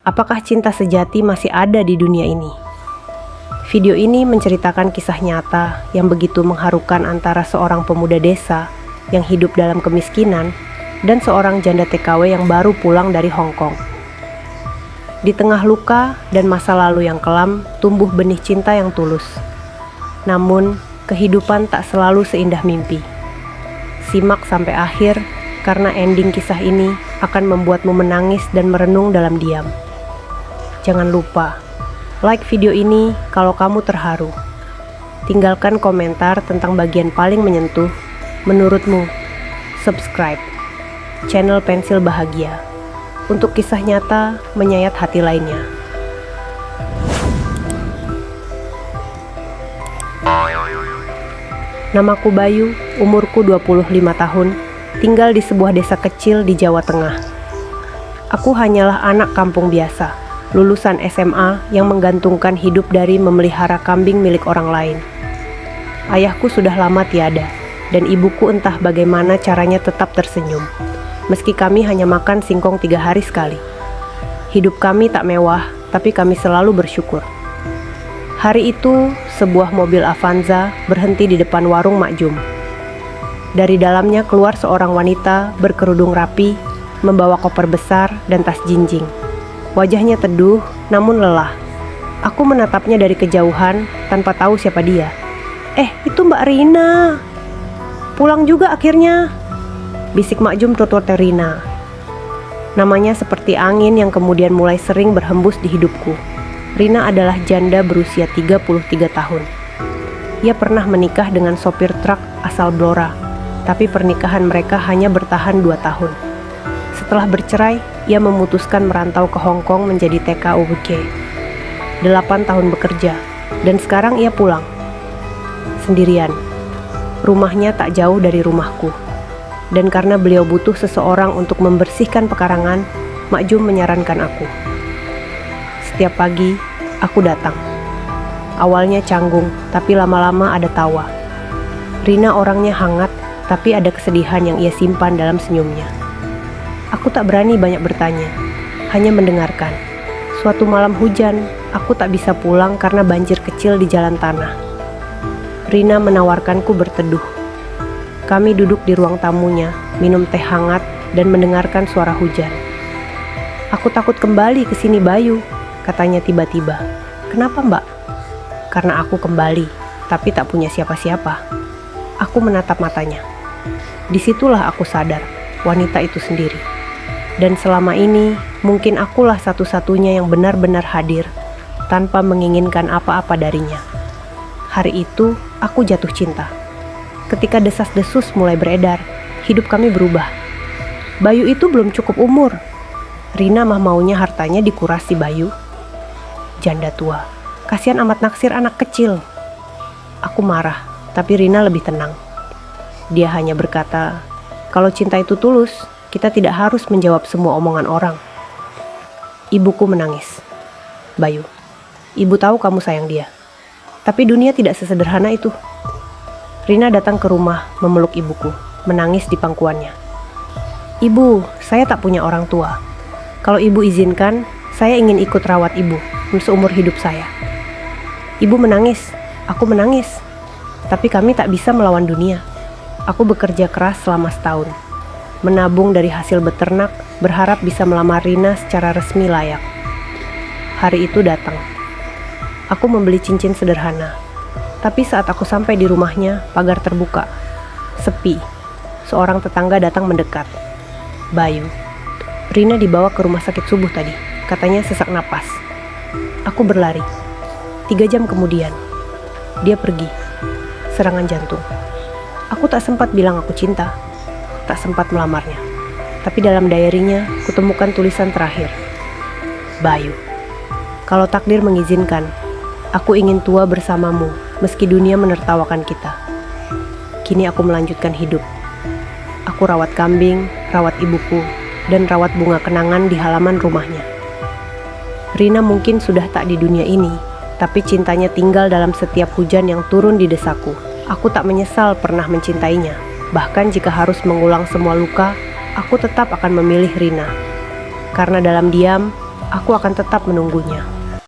Apakah cinta sejati masih ada di dunia ini? Video ini menceritakan kisah nyata yang begitu mengharukan antara seorang pemuda desa yang hidup dalam kemiskinan dan seorang janda TKW yang baru pulang dari Hong Kong. Di tengah luka dan masa lalu yang kelam, tumbuh benih cinta yang tulus. Namun, kehidupan tak selalu seindah mimpi. Simak sampai akhir, karena ending kisah ini akan membuatmu menangis dan merenung dalam diam. Jangan lupa, like video ini kalau kamu terharu. Tinggalkan komentar tentang bagian paling menyentuh menurutmu. Subscribe channel Pensil Bahagia untuk kisah nyata menyayat hati lainnya. Namaku Bayu, umurku 25 tahun, tinggal di sebuah desa kecil di Jawa Tengah. Aku hanyalah anak kampung biasa, lulusan SMA yang menggantungkan hidup dari memelihara kambing milik orang lain. Ayahku sudah lama tiada, dan ibuku entah bagaimana caranya tetap tersenyum, meski kami hanya makan singkong 3 hari sekali. Hidup kami tak mewah, tapi kami selalu bersyukur. Hari itu, sebuah mobil Avanza berhenti di depan warung Mak Jum. Dari dalamnya keluar seorang wanita berkerudung rapi, membawa koper besar dan tas jinjing. Wajahnya teduh, namun lelah. Aku menatapnya dari kejauhan tanpa tahu siapa dia. Itu Mbak Rina. Pulang juga akhirnya, bisik Mak Jum tutur Rina. Namanya seperti angin yang kemudian mulai sering berhembus di hidupku. Rina adalah janda berusia 33 tahun. Ia pernah menikah dengan sopir truk asal Blora, tapi pernikahan mereka hanya bertahan 2 tahun. Setelah bercerai, ia memutuskan merantau ke Hong Kong menjadi TKW. 8 tahun bekerja, dan sekarang ia pulang. Sendirian. Rumahnya tak jauh dari rumahku. Dan karena beliau butuh seseorang untuk membersihkan pekarangan, Mak Jum menyarankan aku. Setiap pagi, aku datang. Awalnya canggung, tapi lama-lama ada tawa. Rina orangnya hangat, tapi ada kesedihan yang ia simpan dalam senyumnya. Aku tak berani banyak bertanya, hanya mendengarkan. Suatu malam hujan, aku tak bisa pulang karena banjir kecil di jalan tanah. Rina menawarkanku berteduh. Kami duduk di ruang tamunya, minum teh hangat dan mendengarkan suara hujan. Aku takut kembali ke sini, Bayu, katanya tiba-tiba. Kenapa, Mbak? Karena aku kembali, tapi tak punya siapa-siapa. Aku menatap matanya. Disitulah aku sadar, wanita itu sendiri. Dan selama ini, mungkin akulah satu-satunya yang benar-benar hadir, tanpa menginginkan apa-apa darinya. Hari itu, aku jatuh cinta. Ketika desas-desus mulai beredar, hidup kami berubah. Bayu itu belum cukup umur. Rina mah maunya hartanya dikuras si Bayu. Janda tua, kasihan amat naksir anak kecil. Aku marah, tapi Rina lebih tenang. Dia hanya berkata, kalau cinta itu tulus, kita tidak harus menjawab semua omongan orang. Ibuku menangis. Bayu, ibu tahu kamu sayang dia. Tapi dunia tidak sesederhana itu. Rina datang ke rumah memeluk ibuku, menangis di pangkuannya. Ibu, saya tak punya orang tua. Kalau ibu izinkan, saya ingin ikut rawat ibu seumur hidup saya. Ibu menangis, aku menangis. Tapi kami tak bisa melawan dunia. Aku bekerja keras selama setahun. Menabung dari hasil beternak, berharap bisa melamar Rina secara resmi layak. Hari itu datang. Aku membeli cincin sederhana. Tapi saat aku sampai di rumahnya, pagar terbuka. Sepi. Seorang tetangga datang mendekat. Bayu, Rina dibawa ke rumah sakit subuh tadi. Katanya sesak napas. Aku berlari. 3 jam kemudian, dia pergi. Serangan jantung. Aku tak sempat bilang aku cinta. Tak sempat melamarnya. Tapi dalam diary-nya, kutemukan tulisan terakhir. Bayu, kalau takdir mengizinkan, aku ingin tua bersamamu, meski dunia menertawakan kita. Kini aku melanjutkan hidup. Aku rawat kambing, rawat ibuku, dan rawat bunga kenangan di halaman rumahnya. Rina mungkin sudah tak di dunia ini, tapi cintanya tinggal dalam setiap hujan yang turun di desaku. Aku tak menyesal pernah mencintainya. Bahkan jika harus mengulang semua luka, aku tetap akan memilih Rina. Karena dalam diam, aku akan tetap menunggunya.